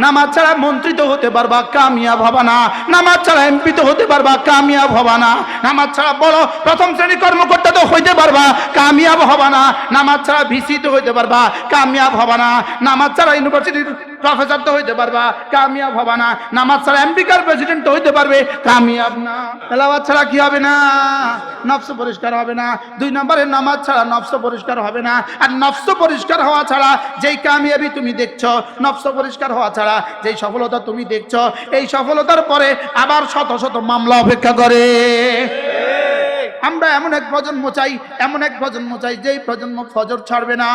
নামাজ ছাড়া মন্ত্রিত হতে পারবা, কামিয়াব হবা না। নামাজ ছাড়া এমপি তো হতে পারবা, কামিয়াব হবা না। নামাজ ছাড়া বড় প্রথম শ্রেণী কর্মকর্তা তো হইতে পারবা, কামিয়াব হবা না। নামাজ ছাড়া ভিসি তো হইতে পারবা, কামিয়াব হবা না। নামাজ ছাড়া ইউনিভার্সিটির প্রফেসর তো হইতে পারবা, কামিয়াব হবা না। নামাজ ছাড়া আমেরিকার প্রেসিডেন্ট তো হইতে পারবে, কামিয়াব না। তেলাওয়াত ছাড়া কি হবে না? নফস পরিষ্কার হবে না। 2 নম্বরে নামাজ ছাড়া নফস পরিষ্কার হবে না। আর নফস পরিষ্কার হওয়া ছাড়া যেই কামিয়াবি তুমি দেখছো, নফস পরিষ্কার হওয়া ছাড়া যেই সফলতা তুমি দেখছো, এই সফলতার পরে আবার শত শত মামলা অপেক্ষা করে। আমরা এমন এক প্রজন্ম চাই, এমন এক প্রজন্ম চাই যেই প্রজন্ম ফজর ছাড়বে না।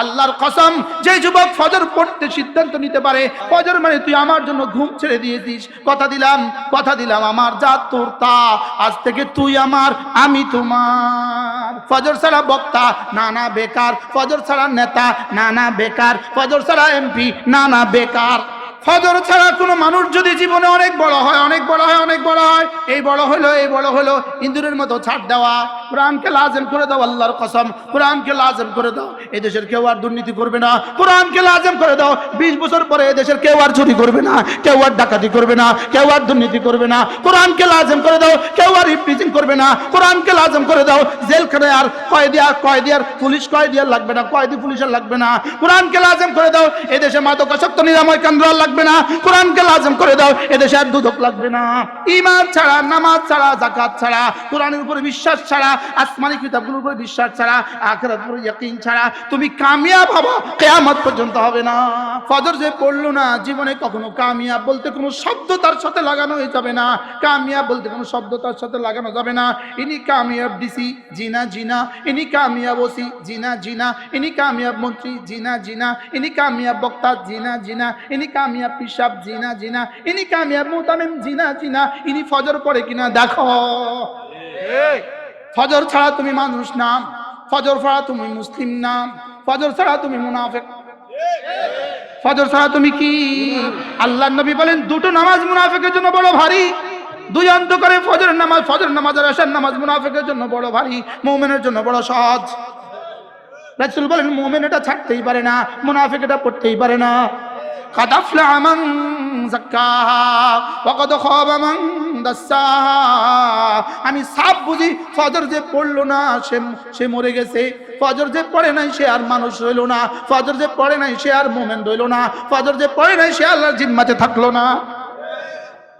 আল্লাহর কসম, যে যুবক ফজর পড়তে সিদ্ধান্ত নিতে পারে, ফজর মানে তুই আমার জন্য ঘুম ছেড়ে দিয়েছিস, কথা দিলাম, কথা দিলাম, আমার যা তোর তা, আজ থেকে তুই আমার, আমি তোমার। ফজর ছাড়া বক্তা, না না বেকার। ফজর ছাড়া নেতা, না না বেকার। ফজর ছাড়া এমপি, না না বেকার। ফজর ছাড়া কোনো মানুষ যদি জীবনে অনেক বড় হয়, অনেক বড় হয়, অনেক বড় হয়, এই বড় হলো, এই বড় হলো, ইন্দুরের মতো ছাড় দেওয়া। কোরআনকে লাজেম করে দাও, আল্লাহর কসম, কোরআনকে লাজেম করে দাও। এই দেশের কেউ আর দুর্নীতি করবে না, কোরআনকে লাজেম করে দাও। 20 বছর পরে এই দেশের কেউ আর চুরি করবে না, কেউ আর ডাকাতি করবে না, কেউ আর দুর্নীতি করবে না। কোরআনকে লাজেম করে দাও, কেউ আর ইফটিজিং করবে না। কোরআনকে লাজেম করে দাও, জেলখানায় আর কয়েদি আর পুলিশ কয়েদি আর লাগবে না, কয়েদি পুলিশের লাগবে না। কোরআনকে লাজেম করে দাও, এই দেশে মাদকাসক্ত নিরাময় কেন্দ্র লাগবে না। কোরআনকে লাজম করে দাও, এদেশে আর দুদক লাগবে না। ঈমান ছাড়া, নামাজ ছাড়া, যাকাত ছাড়া, কোরআনের উপরে বিশ্বাস ছাড়া, আসমানি কিতাবগুলোর উপরে বিশ্বাস ছাড়া, আখিরাতের উপরে ইয়াকিন ছাড়া তুমি কামিয়াব হবা কিয়ামত পর্যন্ত হবে না। ফজর যে পড়লো না, জীবনে কখনো কামিয়াব বলতে কোনো শব্দ তার সাথে লাগানো যাবে না। কামিয়াব বলতে কোনো শব্দ তার সাথে লাগানো যাবে না। ইনি কামিয়াব ডিসি, জিনা জিনা। ইনি কামিয়াব ওসি, জিনা জিনা। ইনি কামিয়াব মন্ত্রী, জিনা জিনা। ইনি কামিয়াব বক্তা, জিনা জিনা। ইনি কামিয়াব পিসাব, জিনা জিনা। ইনি কামিয়াব মুতামিম, জিনা জিনা। ইনি ফজর পড়ে কিনা দেখো। ফজর ছাড়া তুমি মানুষ না, ফজর ছাড়া তুমি মুসলিম না, ফজর ছাড়া তুমি মুনাফিক, ফজর ছাড়া তুমি কি? আল্লাহর নবী বলেন, 2টো নামাজ মুনাফিকের জন্য বড় ভারী। 2 অন্ধকারে ফজর নামাজ, ফজর নামাজ আর এশার নামাজ মুনাফিকের জন্য বড় ভারী, মুমিনের জন্য বড় সহজ। রাসূল বলেন, মুমিন এটা ছাড়তেই পারে না, মুনাফিক এটা পড়তেই পারে না। قد أفلح من زكاها وقد خاب من دساها। আমি সাফ বুঝি, ফজর যে পড়লো না সে মরে গেছে, ফজর যে পড়ে নাই সে আর মানুষ রইল না, ফজর যে পড়ে নাই সে আর মুমিন রইল না, ফজর যে পড়ে নাই সে আল্লাহর জিম্মাতে থাকলো না।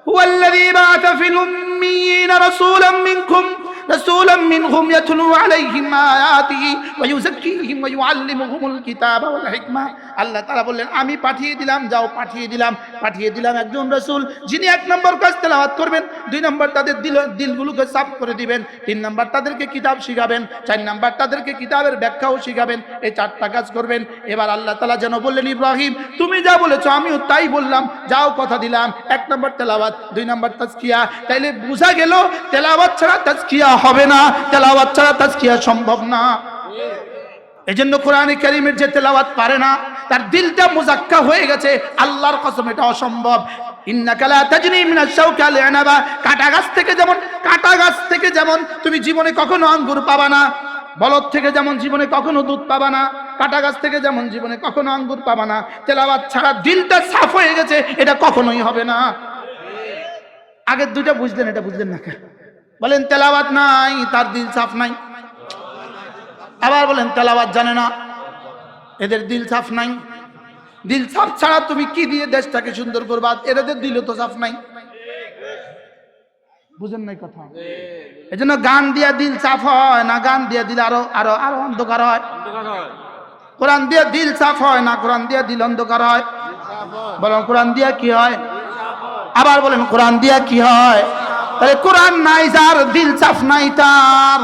হুয়াল্লাযী বা'আথা ফিল উম্মিয়িনা রাসূলাম মিনকুম رسولا منهم يتلو عليهم آياته ويزكيهم ويعلمهم الكتاب والحكمة। আল্লাহ তাআলা বললেন, আমি পাঠিয়ে দিলাম, যাও পাঠিয়ে দিলাম একজন রাসূল, যিনি 1 নম্বর কাজ তেলাওয়াত করবেন, 2 নম্বর তাদের দিলগুলোকে সাফ করে দিবেন, 3 নম্বর তাদেরকে কিতাব শিখাবেন, 4 নম্বর তাদেরকে কিতাবের ব্যাখ্যাও শিখাবেন। এই 4টা কাজ করবেন। এবার আল্লাহ তাআলা যেন বললেন, ইব্রাহিম তুমি যা বলেছো আমিও তাই বললাম, যাও কথা দিলাম। 1 নম্বর তেলাওয়াত, 2 নম্বর তাজকিয়া। তাইলে বোঝা গেল তেলাওয়াত ছাড়া তাজকিয়া হবে না, তেলাওয়াত ছাড়া তাজকিয়া সম্ভব না। এজন্য কোরআনে কারীমের যে তেলাওয়াত পারে না, তার দিলটা মুজাক্কা হয়ে গেছে, আল্লাহর কসম এটা অসম্ভব। ইন্নাকা লা তাজনি মিনাশ শাওকা লি'নাবা। কাটা গাছ থেকে যেমন তুমি জীবনে কখনো আঙ্গুর পাবা না, বলদ থেকে যেমন জীবনে কখনো দুধ পাবা না, কাটা গাছ থেকে যেমন জীবনে কখনো আঙ্গুর পাবা না। তেলাওয়াত ছাড়া দিলটা সাফ হয়ে গেছে, এটা কখনোই হবে না। আগের 2টা বুঝলেন, এটা বুঝলেন না কেন? বলেন তেলাওয়াত নাই, তার দিল সাফ নাই। আবার বলেন তেলাওয়াত জানে না, এদের দিল সাফ নাই। দিল সাফ ছাড়া তুমি কি দিয়ে দেশটাকে সুন্দর করবা? এদের দিলও তো সাফ নাই। বুঝেন নাই কথা? এজন্য গান দিয়া দিল সাফ হয় না, গান দিয়া দিল আরো আরো আরো অন্ধকার হয়। কোরআন দিয়া দিল সাফ হয় না, কোরআন দিয়া দিল অন্ধকার হয়। বলেন কোরআন দিয়া কি হয়? আবার বলেন কোরআন দিয়া কি হয়? তাহলে কোরআন নাই যার, দিল সাফ নাই তার।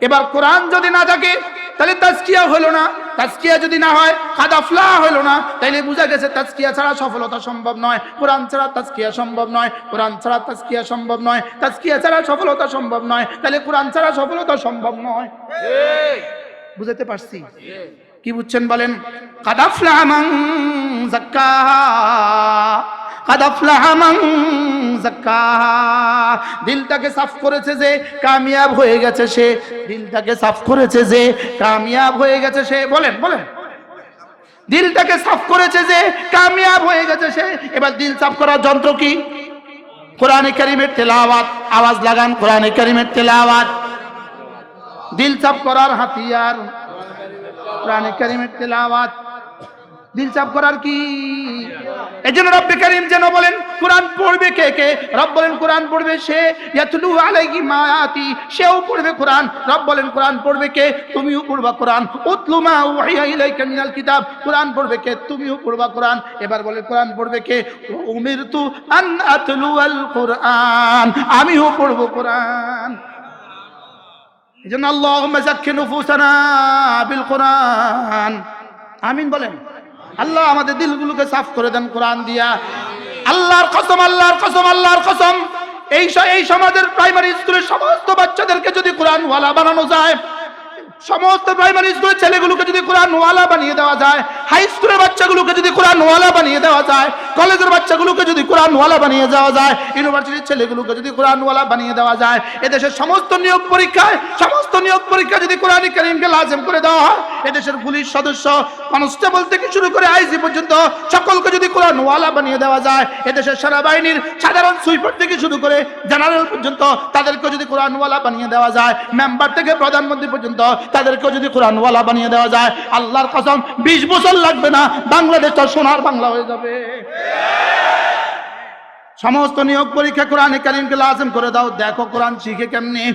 এবার কোরআন যদি না থাকে তাহলে তাজকিয়া হলো না, তাজকিয়া যদি না হয় কাদ আফলাহ হলো না। তাইলে বোঝা গেছে তাজকিয়া ছাড়া সফলতা সম্ভব নয়, কোরআন ছাড়া তাজকিয়া সম্ভব নয়, কোরআন ছাড়া তাজকিয়া সম্ভব নয়, তাজকিয়া ছাড়া সফলতা সম্ভব নয়। তাহলে কোরআন ছাড়া সফলতা সম্ভব নয়। বুঝাতে পারছি? কি বুঝছেন বলেন? কাদ আফলাহ মান যাক্কাহা, কাদ আফলাহ মান যাক্কাহা। দিলটাকে সাফ করেছে যে, কামিয়াব হয়ে গেছে সে। দিলটাকে সাফ করেছে যে, কামিয়াব হয়ে গেছে সে। বলেন বলেন দিলটাকে সাফ করেছে যে, কামিয়াব হয়ে গেছে সে। এবার দিল সাফ করার যন্ত্র কি? কোরআনে কারীমের তেলাওয়াত। আওয়াজ লাগান, কোরআনে কারীমের তেলাওয়াত। দিল সাফ করার হাতিয়ার কোরআনে কারীমের তেলাওয়াত। দিল সাফ করার কি? এজন্য রব্বে কারীম যেন বলেন কোরআন পড়বে কে কে? রব বলেন কোরআন পড়বে সে, ইয়াতলু আলাইহিম আয়াতি, সেও পড়বে কোরআন। রব বলেন কোরআন পড়বে কে? তুমিও পড়বা কোরআন। উতলু মা উহিয়া ইলাইকা মিনাল কিতাব, কোরআন পড়বে কে? তুমিও পড়বা কোরআন। এবার বলে কোরআন পড়বে কে? উমিরতু আন আতলু আল কোরআন, আমিও পড়বো কোরআন। এজন্য আল্লাহুম্মা যাক্কি নুফুসানা বিল কোরআন। আমিন বলেন। আল্লাহ আমাদের দিলগুলোকে সাফ করে দেন কোরআন দিয়া। আল্লাহর কসম, আল্লাহর কসম, আল্লাহর কসম, এই সমাজের প্রাইমারি স্কুলের সমস্ত বাচ্চাদেরকে যদি কোরআন ওয়ালা বানানো যায়, সমস্ত প্রাইমারি স্কুলের ছেলেগুলোকে যদি কোরআন ওয়ালা বানিয়ে দেওয়া যায়, হাই স্কুলের বাচ্চাগুলোকে যদি কোরআন ওয়ালা বানিয়ে দেওয়া যায়, কলেজের বাচ্চাগুলোকে যদি কোরআন ওয়ালা বানিয়ে দেওয়া যায়, ইউনিভার্সিটির ছেলেগুলোকে যদি কোরআন ওয়ালা বানিয়ে দেওয়া যায়, এদেশের সমস্ত নিয়োগ পরীক্ষা যদি কোরআন কারীমকে লাজিম করে দেওয়া হয়, এদেশের পুলিশ সদস্য, কনস্টেবল থেকে শুরু করে আইজি পর্যন্ত সকলকে যদি কোরআন ওয়ালা বানিয়ে দেওয়া যায়, এদেশের সেনাবাহিনীর সাধারণ সুইপার থেকে শুরু করে জেনারেল পর্যন্ত তাদেরকে যদি কোরআন ওয়ালা বানিয়ে দেওয়া যায়, মেম্বার থেকে প্রধানমন্ত্রী পর্যন্ত তাদেরকেও যদি কোরআন ওয়ালা বানিয়ে দেওয়া যায়, আল্লাহর কসম 20 বছর লাগবে না, বাংলাদেশটা সোনার বাংলা হয়ে যাবে। সমস্ত নিয়োগ পরীক্ষা কোরআনে কারীমকে লাজিম করে দাও। দেখো কোরআন শিখে কেমনি।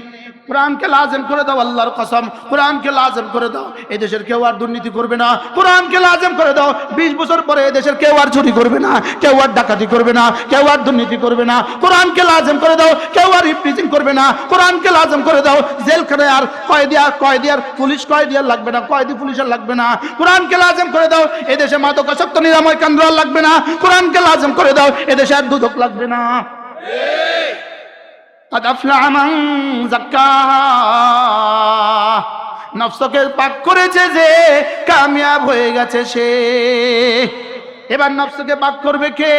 কোরআনকে লাজিম করে দাও, আল্লাহর কসম কোরআনকে লাজিম করে দাও। এদেশের কেউ আর দুর্নীতি করবে না, কোরআনকে লাজিম করে দাও। 20 বছর পরে এদেশের কেউ আর চুরি করবে না, কেউ আর ডাকাতি করবে না, কেউ আর দুর্নীতি করবে না। কোরআনকে লাজিম করে দাও, কেউ আর ইফটিজিং করবে না। কোরআনকে লাজিম করে দাও, জেলখানায় আর কয়েদি আর পুলিশ কয়েদি আর লাগবে না, কয়েদি পুলিশ আর লাগবে না। কোরআনকে লাজিম করে দাও, এদেশে মাদকাসক্ত নিরাময় কেন্দ্র আর লাগবে না। কোরআনকে লাজিম করে দাও, এদেশে আর দুদক লাগবে না। قد أفلح من زكاها, নফসকে পাক করেছে যে, কামিয়াব হয়ে গেছে সে। এবার নফসকে পাক করবে কে?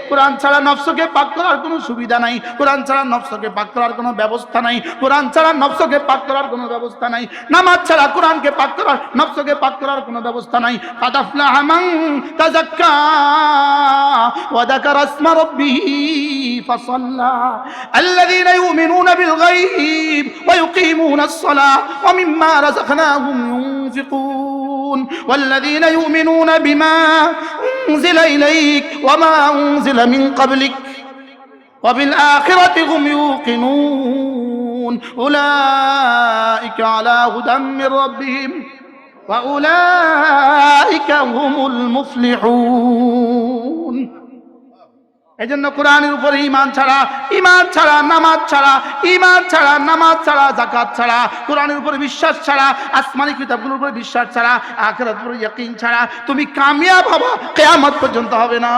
কোরআন ছাড়া নফসকে পাক করার কোনো সুবিধা নাই, কোরআন ছাড়া নফসকে পাক করার কোনো ব্যবস্থা নাই, কোরআন ছাড়া নফসকে পাক করার কোনো ব্যবস্থা নাই, নামাজ ছাড়া কোরআনকে পাক করার, নফসকে পাক করার কোনো ব্যবস্থা নাই। قد أفلح من تزكى وذكر اسم ربه فصلى الذين يؤمنون بالغيب ويقيمون الصلاة ومما رزقناهم ينفقون والذين يؤمنون بما أنزل إليك وما أنزل من قبلك وبالآخرة هم يوقنون أولئك على هدى من ربهم وأولئك هم المفلحون। এজন্য কোরআনের উপরে ঈমান ছাড়া, নামাজ ছাড়া, যাকাত ছাড়া, কোরআনের উপরে বিশ্বাস ছাড়া, আসমানি কিতাবগুলোর উপরে বিশ্বাস ছাড়া, আখিরাতের উপরে ইয়াকিন ছাড়া তুমি কামিয়াব হবা কিয়ামত পর্যন্ত হবে না।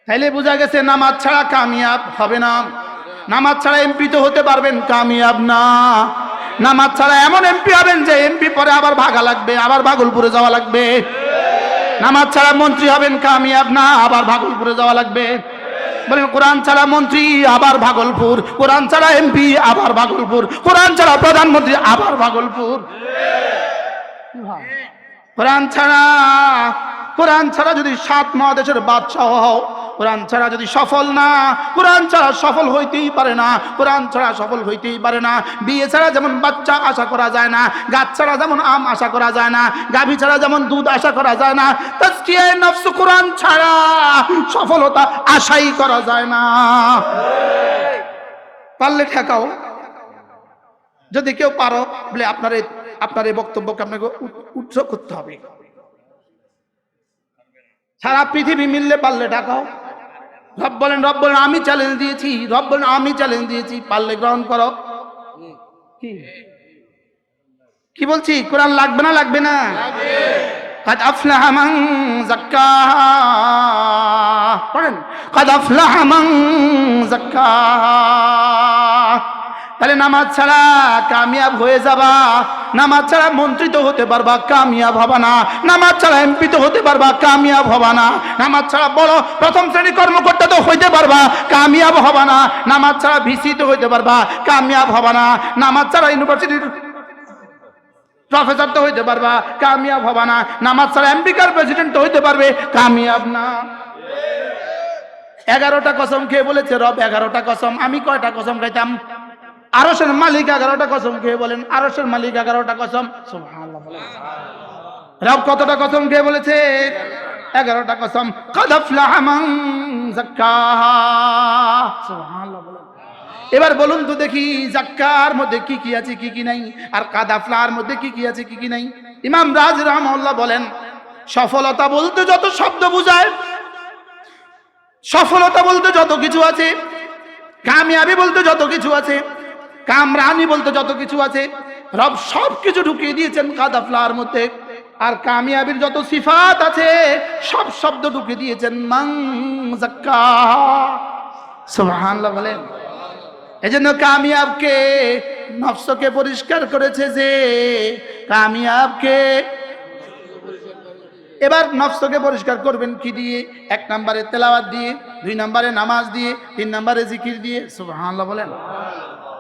তাইলে বোঝা গেছে নামাজ ছাড়া কামিয়াব হবে না। নামাজ ছাড়া এমপি তো হতে পারবেন, কামিয়াব না। নামাজ ছাড়া এমন এমপি হবেন যে এমপি পরে আবার ভাগা লাগবে, আবার ভাগলপুরে যাওয়া লাগবে। নামাজ ছাড়া মন্ত্রী হবেন, কামিয়াব না, আবার ভাগলপুরে যাওয়া লাগবে। বলেন কোরআন ছাড়া মন্ত্রী আবার ভাগলপুর, কোরআন ছাড়া এমপি আবার ভাগলপুর, কোরআন ছাড়া প্রধানমন্ত্রী আবার ভাগলপুর। কোরআন ছাড়া যদি 7 মহাদেশের বাদশাহ হও, কোরআন ছাড়া যদি সফল না, কোরআন ছাড়া সফল হইতেই পারে না, কোরআন ছাড়া সফল হইতেই পারে না। বিয়ে ছাড়া যেমন বাচ্চা আশা করা যায় না, গাছ ছাড়া যেমন আম আশা করা যায় না, গাভী ছাড়া যেমন দুধ আশা করা যায় না, তাজকিয়ায়ে নফস কোরআন ছাড়া সফলতা আশাই করা যায় না। পারলে ঠেকাও, যদি কেউ পারো বলে আপনার এই বক্তব্যকে আপনাকে উৎস করতে হবে। সারা পৃথিবী মিললে পারলে ঠেকাও। রব বলেন আমি চ্যালেঞ্জ দিয়েছি, পারলে গ্রহণ করো। কি বলছি? কোরআন লাগবে না, লাগবে না? قد أفلح من زكاها, পড়েন قد أفلح من زكاها। তাহলে নামাজ ছাড়া কামিয়াব হয়ে যাবা, নামাজ ছাড়া মন্ত্রী তো হতে পারবা, কামিয়াব হবা না। নামাজ ছাড়া এমপি তো হতে পারবা, কামিয়াব হবা না। নামাজ ছাড়া বড় প্রথম শ্রেণীর কর্মকর্তা তো হইতে পারবা, কামিয়াব হবা না। নামাজ ছাড়া ভিসি তো হইতে পারবা, কামিয়াব হবা না। নামাজ ছাড়া ইউনিভার্সিটির প্রফেসর তো হইতে পারবা, কামিয়াব হবা না। নামাজ ছাড়া আমেরিকার প্রেসিডেন্ট তো হইতে পারবে, কামিয়াব না। 11টা কসম খেয়ে বলেছে রব, 11টা কসম। আমি কয়টা কসম খাইতাম? আরশের মালিক 11টা কসম খেয়ে বলেন, আরশের মালিক 11টা কসম। সুবহানাল্লাহ বলেন। রব কতটা কসম খেয়ে বলেছে? 11টা কসম। কাদ আফলাহা মান যাক্কাহা। সুবহানাল্লাহ বলেন। এবার বলুন তো দেখি, যাক্কার মধ্যে কি কি আছে, কি কি নাই, আর কাদ আফলাহার মধ্যে কি কি আছে, কি কি নাই? ইমাম রাজি রাহমাহুল্লাহ বলেন, সফলতা বলতে যত শব্দ বোঝায়, সফলতা বলতে যত কিছু আছে, কামিয়াবি বলতে যত কিছু আছে, কামরানি বলতে যত কিছু আছে, রব সব কিছু ঢুকিয়ে দিয়েছেন কাদ আফলাহার মধ্যে। আর কামিয়াবির যত সিফাত আছে সব শব্দ ঢুকিয়ে দিয়েছেন মান যাক্কাহা। সুবহানাল্লাহ বলেন। এজন্য কামিয়াবকে, নফসকে পরিষ্কার করেছে যে কামিয়াবকে। এবার নফসকে পরিষ্কার করবেন কি দিয়ে? 1 নম্বরে তেলাওয়াত দিয়ে, 2 নম্বরে নামাজ দিয়ে, 3 নম্বরে জিকির দিয়ে। সুবহানাল্লাহ বলেন।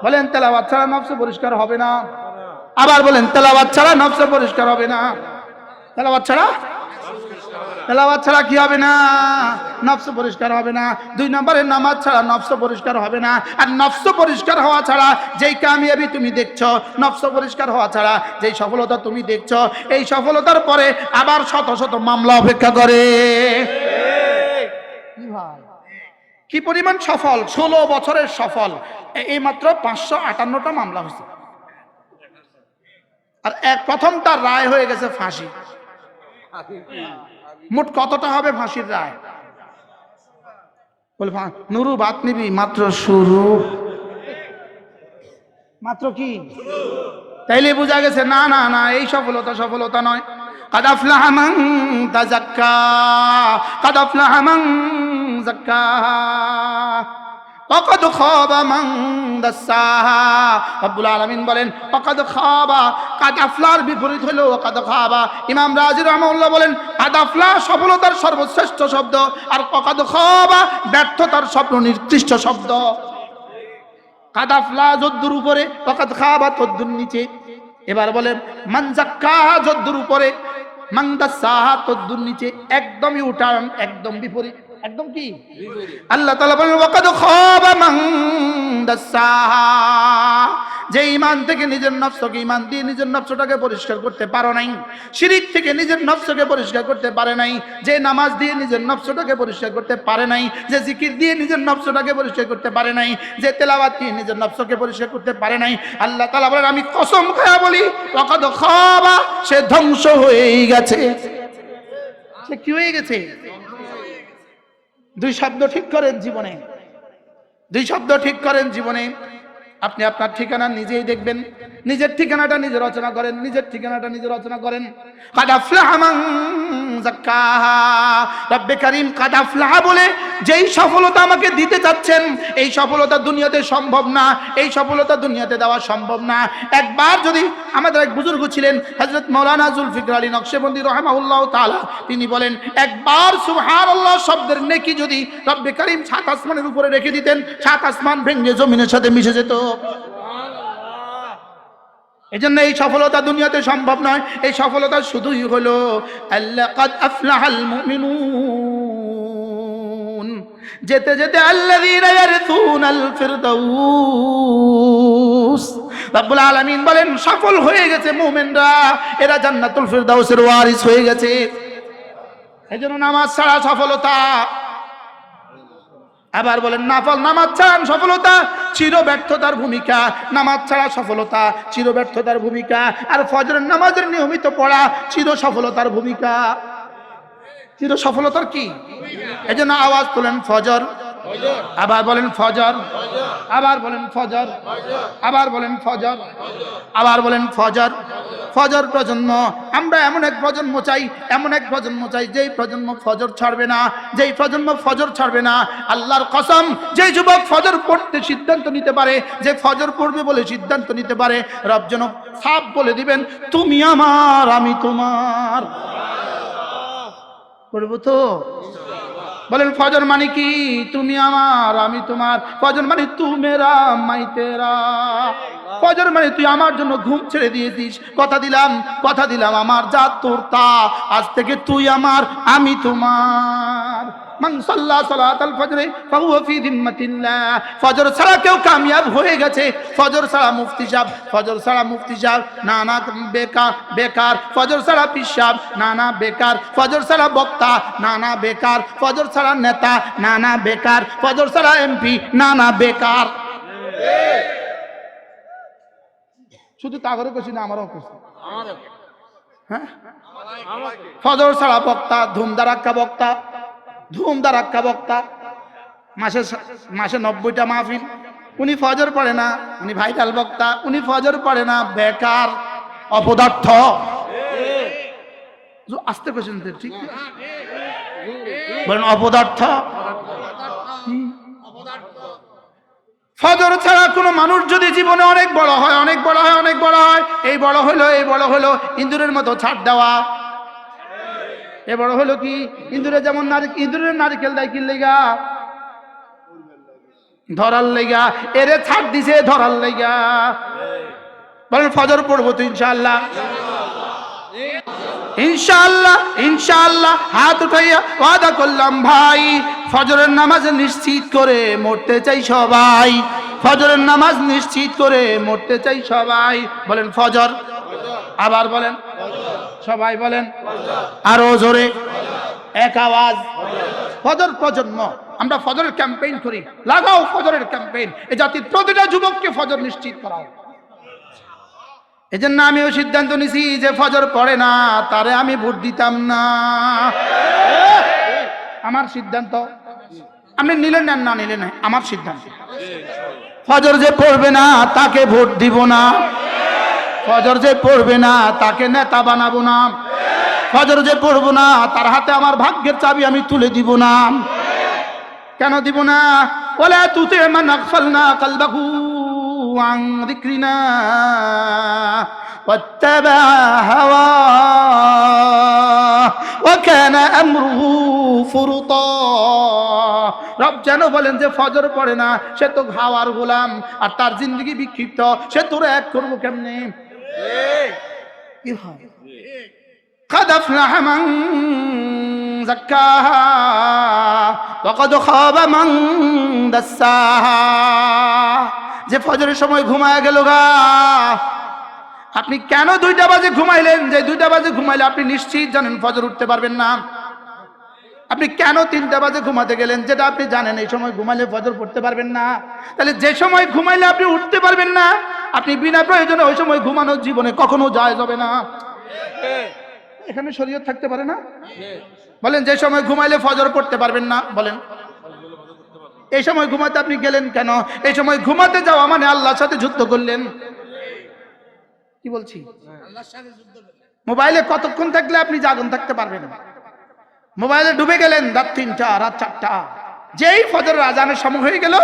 বলেন তেলাওয়াত ছাড়া নফস পরিষ্কার হবে না। আবার বলেন তেলাওয়াত ছাড়া নফস পরিষ্কার হবে না। তেলাওয়াত ছাড়া, তেলাওয়াত ছাড়া কি হবে না? নফস পরিষ্কার হবে না। 2 নম্বরে নামাজ ছাড়া নফস পরিষ্কার হবে না। আর নফস পরিষ্কার হওয়া ছাড়া যেই কামিয়াবি তুমি দেখছো, নফস পরিষ্কার হওয়া ছাড়া যেই সফলতা তুমি দেখছো, এই সফলতার পরে আবার শত শত মামলা অপেক্ষা করে। কি পরিমাণ সফল! 16 বছরের সফল, এই মাত্র 558টা মামলা হয়েছে। আর প্রথম তার রায় হয়ে গেছে ফাঁসি। মোট কতটা হবে ফাঁসির রায়? বলে নুরু বাত নিবি, মাত্র শুরু, মাত্র কি? তাইলে বোঝা গেছে না না না, এই সফলতা সফলতা নয়। কাদ আফলাহা মান তাযাক্কা, কাদ আফলাহা মান যাক্কাহা, ওয়াকাদ খাবা মান দাসাহা। রব্বুল আলামিন বলেন ওয়াকাদ খাবা, কাদ আফলার বিপরীত হলো ওয়াকাদ খাবা। ইমাম রাজি রাহমাহুল্লাহ বলেন কাদ আফলা সফলতার সর্বশ্রেষ্ঠ শব্দ, আর ওয়াকাদ খাবা ব্যর্থতার সর্বনিকৃষ্ট শব্দ। কাদ আফলা যদ্দুর উপরে, ওয়াকাদ খাবা তদ্দুর নিচে। এবার বলেন মান যাক্কাহা যদ্দুর উপরে, মান দাসাহা তদ্দুর নিচে। একদমই উল্টান, একদম বিপরীত। একদম কি? আল্লাহ তাআলা বলেন ওয়াকাদ খাবা মান দাসাহা। যে ঈমান থেকে নিজের নফসকে, ঈমান দিয়ে নিজের নফসটাকে পরিষ্কার করতে পারো নাই, শিরিক থেকে নিজের নফসকে পরিষ্কার করতে পারে নাই, যে নামাজ দিয়ে নিজের নফসটাকে পরিষ্কার করতে পারে নাই, যে জিকির দিয়ে নিজের নফসটাকে পরিষ্কার করতে পারে নাই, যে তেলাওয়াত দিয়ে নিজের নফসকে পরিষ্কার করতে পারে নাই, আল্লাহ তাআলা বলেন আমি কসম খায়া বলি ওয়াকাদ খাবা, সে ধ্বংস হয়ে গেছে। সে কি হয়ে গেছে? 2 শব্দ ঠিক করেন জীবনে, 2 শব্দ ঠিক করেন জীবনে। আপনি আপনার ঠিকানা নিজেই দেখবেন, নিজের ঠিকানাটা নিজে রচনা করেন, নিজের ঠিকানাটা নিজে রচনা করেন। কাদ আফলাহা মান যাক্কাহা। রব্বে কারীম কাদ আফলাহা বলে যেই সফলতা আমাকে দিতে চাচ্ছেন, এই সফলতা দুনিয়াতে সম্ভব না, এই সফলতা দুনিয়াতে দেওয়া সম্ভব না। একবার যদি আমাদের এক বুজুর্গ ছিলেন হযরত মাওলানা জুলফিকার আলী নকশবন্দি রাহিমাহুল্লাহু তাআলা, তিনি বলেন একবার সুবহানাল্লাহ শব্দের নেকি যদি রব্বে কারীম 7 আসমানের উপরে রেখে দিতেন, 7 আসমান ভেঙে জমিনের সাথে মিশে যেত। এজন্য এই সফলতা দুনিয়াতে সম্ভব নয়। এই সফলতা শুধুই হলো আল্লাহ কাদ আফলাহাল মুমিনুন, যেতে যেতে আল্লাযীনা ইয়ারসুনাল ফিরদাউস। রব্বুল আলামিন বলেন সফল হয়ে গেছে মুমিনরা, এরা জান্নাতুল ফিরদাউসের ওয়ারিস হয়ে গেছে। এজন্য নামাজ ছাড়া সফলতা। আবার বলেন নামাজ ছাড়া সফলতা চির ব্যর্থতার ভূমিকা, নামাজ ছাড়া সফলতা চির ব্যর্থতার ভূমিকা। আর ফজরের নামাজের নিয়মিত পড়া চির সফলতার ভূমিকা। চির সফলতার কি? এজন্য আওয়াজ তোলেন ফজর, আবার বলেন ফজর, আবার বলেন ফজর, আবার বলেন ফজর, আবার বলেন ফজর। ফজর প্রজন্ম, আমরা এমন এক প্রজন্ম চাই, এমন এক প্রজন্ম চাই যেই প্রজন্ম ফজর ছাড়বে না, যেই প্রজন্ম ফজর ছাড়বে না। আল্লাহর কসম, যেই যুবক ফজর পড়তে সিদ্ধান্ত নিতে পারে, যে ফজর পড়বে বলে সিদ্ধান্ত নিতে পারে, রব যেন সাফ বলে দিবেন তুমি আমার আমি তোমার। পড়বো তো? বলেন ফজর মানে কি? তুমি আমার আমি তোমার। ফজর মানে তু মেরা মাই তেরা। ফজর মানে তুই আমার জন্য ঘুম ছেড়ে দিয়েছিস, কথা দিলাম আমার জাত তোর তা, আজ থেকে তুই আমার আমি তোমার। মান সাল্লা সালাতাল ফজরে ফাহুয়া ফি যিম্মাতিল্লাহ। ফজর ছাড়া কেউ কামিয়াব হয়ে গেছে। ফজর ছাড়া মুফতি সাহেব, না না বেকার। ফজর ছাড়া পীর সাহেব, না বেকার। ফজর ছাড়া বক্তা, না বেকার। ফজর ছাড়া নেতা, না বেকার। ফজর ছাড়া এমপি, না বেকার। শুধু তাগরে কইছি না, আমারও কইছি। হ্যাঁ, ফজর ছাড়া বক্তা, ধুমধারাক্কা বক্তা, মাসে 90টা মাহফিল, উনি ফজর পড়ে না। উনি ভাইরাল বক্তা, উনি ফজর পড়ে না, বেকার, অপদার্থ। আসতে কইছেন তো, ঠিক বলেন, অপদার্থ। ফজর ছাড়া কোনো মানুষ যদি জীবনে অনেক বড় হয়, এই বড় হলো ইন্দুরের মতো ছাড় দেওয়া। এ বড় হলো কি, ইন্দুরে যেমন ইন্দুরের নারকেল দেয় কি লেগা, ধরার লেগা। এরে ছাড় দিছে ধরার লেগা। বলেন ফজর পড়বো তো ইনশাআল্লাহ, ইনশাআল্লাহ। হাত উঠাইয়া ওয়াদা করলাম ভাই, ফজরের নামাজ নিশ্চিত করে মরতে চাই সবাই। ফজরের নামাজ নিশ্চিত করে মরতে চাই সবাই। বলেন ফজর, আবার বলেন, সবাই বলেন আরো জোরে, এক আওয়াজ। ফজর প্রজন্ম, আমরা ফজরের ক্যাম্পেইন করি, লাগাও ফজরের ক্যাম্পেইন। এ জাতির প্রতিটা যুবককে ফজর নিশ্চিত করাও। এজন্য আমিও সিদ্ধান্ত নিছি যে ফজর পড়ে না তারে আমি ভোট দিতাম না। আমার সিদ্ধান্ত, আপনি নিলেন না নিলেন না, আমার সিদ্ধান্ত। ফজর যে পড়বে না তাকে ভোট দিব না। ফজর যে পড়বে না তাকে নেতা বানাবো না। ফজর যে পড়বো না তার হাতে আমার ভাগ্যের চাবি আমি তুলে দিব না। কেন দিব না? ওয়ালা তুতি মান আগফালনা কলবাহু আন যিকরিনা ওয়াত্তাবা হাওয়া ওয়া কানা আমরুহু ফুরুতা। রব যেন বলেন যে ফজর পড়ে না সে তো হাওয়ার গোলাম, আর তার জিন্দগি বিক্ষিপ্ত, সে তোরা এক করবো কেমনে? কি হয়? قد أفلح من زكاها وقد خاب من دساها। যে ফজরের সময় ঘুমায় গেল গা, আপনি কেন 2টা বাজে ঘুমাইলেন? যে 2টা বাজে ঘুমাইলে আপনি নিশ্চিত জানেন ফজর উঠতে পারবেন না। আপনি কেন 3টা বাজে ঘুমাতে গেলেন, যেটা আপনি জানেন এই সময় ঘুমাইলে ফজর পড়তে পারবেন না। তাহলে যে সময় ঘুমাইলে আপনি উঠতে পারবেন না, আপনি বিনা প্রয়োজনে ওই সময় ঘুমানোর জীবনে কখনো জায়েজ হবে না। এখানে শরীয়ত থাকতে পারে না? বলেন যে সময় ঘুমাইলে ফজর পড়তে পারবেন না, বলেন এই সময় ঘুমাতে আপনি গেলেন কেন? এই সময় ঘুমাতে যাওয়া মানে আল্লাহর সাথে যুদ্ধ করলেন। কি বলছি? মোবাইলে কতক্ষণ থাকলে আপনি জাগন থাকতে পারবেন? মোবাইলে ডুবে গেলেন রাত 3টা, রাত 4টা, যেই ফজরের আজানের সময় হয়ে গেল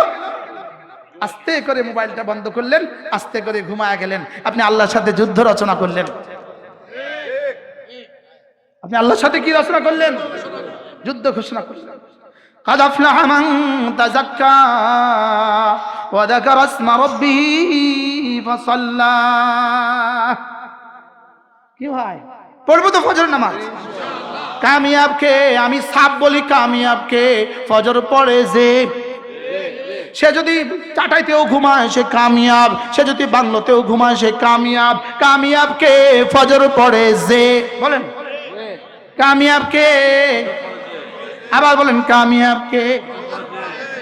আস্তে করে মোবাইলটা বন্ধ করলেন, আস্তে করে ঘুমায় গেলেন। আপনি আল্লাহর সাথে যুদ্ধ রচনা করলেন। আপনি আল্লাহর সাথে কি রচনা করলেন? যুদ্ধ ঘোষণা করলেন। قد أفلح من تزكى وذكر اسم ربه فصلى। কি ভাই, পড়বো তো ফজর নামাজ। কামিয়াবকে আমি সাপ বলি, কামিয়াবকে ফজর পড়ে যে, সে যদি চাটাইতেও ঘুমায় সে কামিয়াব, সে যদি বাংলোতেও ঘুমায় সে কামিয়াব। কামিয়াবকে ফজর পড়ে যে, বলেন কামিয়াবকে, আবার বলেন কামিয়াবকে।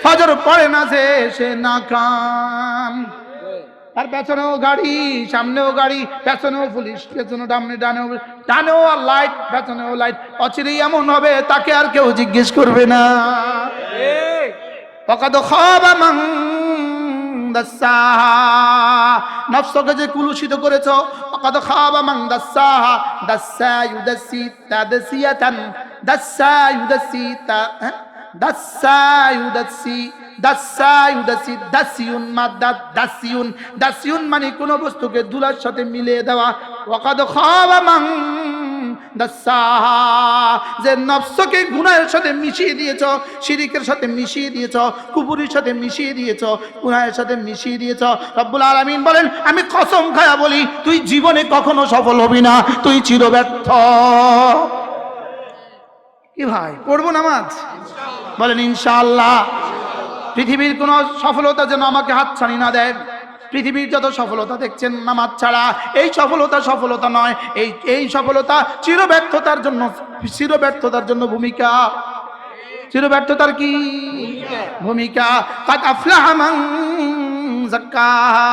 ফজর পড়ে না যে সে নাকাম। তার পেছনেও গাড়ি, সামনেও গাড়ি, পেছনেও পুলিশ, পেছনে ডানেও লাইট, পেছনেও লাইট। অচিরেই এমন হবে তাকে আর কেউ জিজ্ঞেস করবে না। ওয়াকাদ খাবা মান দাসসাহা, নফসকে যে কুলুষিত করেছো। ওয়াকাদ খাবা মান দাসসাহা, দাসসা ইউদাসসি তাদসিয়াতান, দাসসা ইউদাসসি দাসসা ইউদাসসি, দাসসা ইউদাসসি, দাসিউন মাদ্দা, দাসিউন মানে কোনো বস্তুকে ধুলার সাথে মিলিয়ে দেওয়া। ওয়াকাদ খাবা মান দাসাহা, যে নফসকে গুনাহের সাথে মিশিয়ে দিয়েছ, শিরিকের সাথে মিশিয়ে দিয়েছ, কুফরির সাথে মিশিয়ে দিয়েছ, গুনাহের সাথে মিশিয়ে দিয়েছ। রব্বুল আলামিন বলেন আমি কসম খায়া বলি তুই জীবনে কখনো সফল হবি না, তুই চিরব্যর্থ। কি ভাই পড়বো নামাজ? বলেন ইনশাআল্লাহ। পৃথিবীর কোন সফলতা যেন আমাকে হাতছানি না দেয়। পৃথিবীর যত সফলতা দেখছেন নামাজ ছাড়া, এই সফলতা সফলতা নয়, এই সফলতা চিরব্যর্থতার জন্য, চিরব্যর্থতার জন্য ভূমিকা। চিরব্যর্থতার কি ভূমিকা? কাদ আফলাহা মান যাক্কাহা,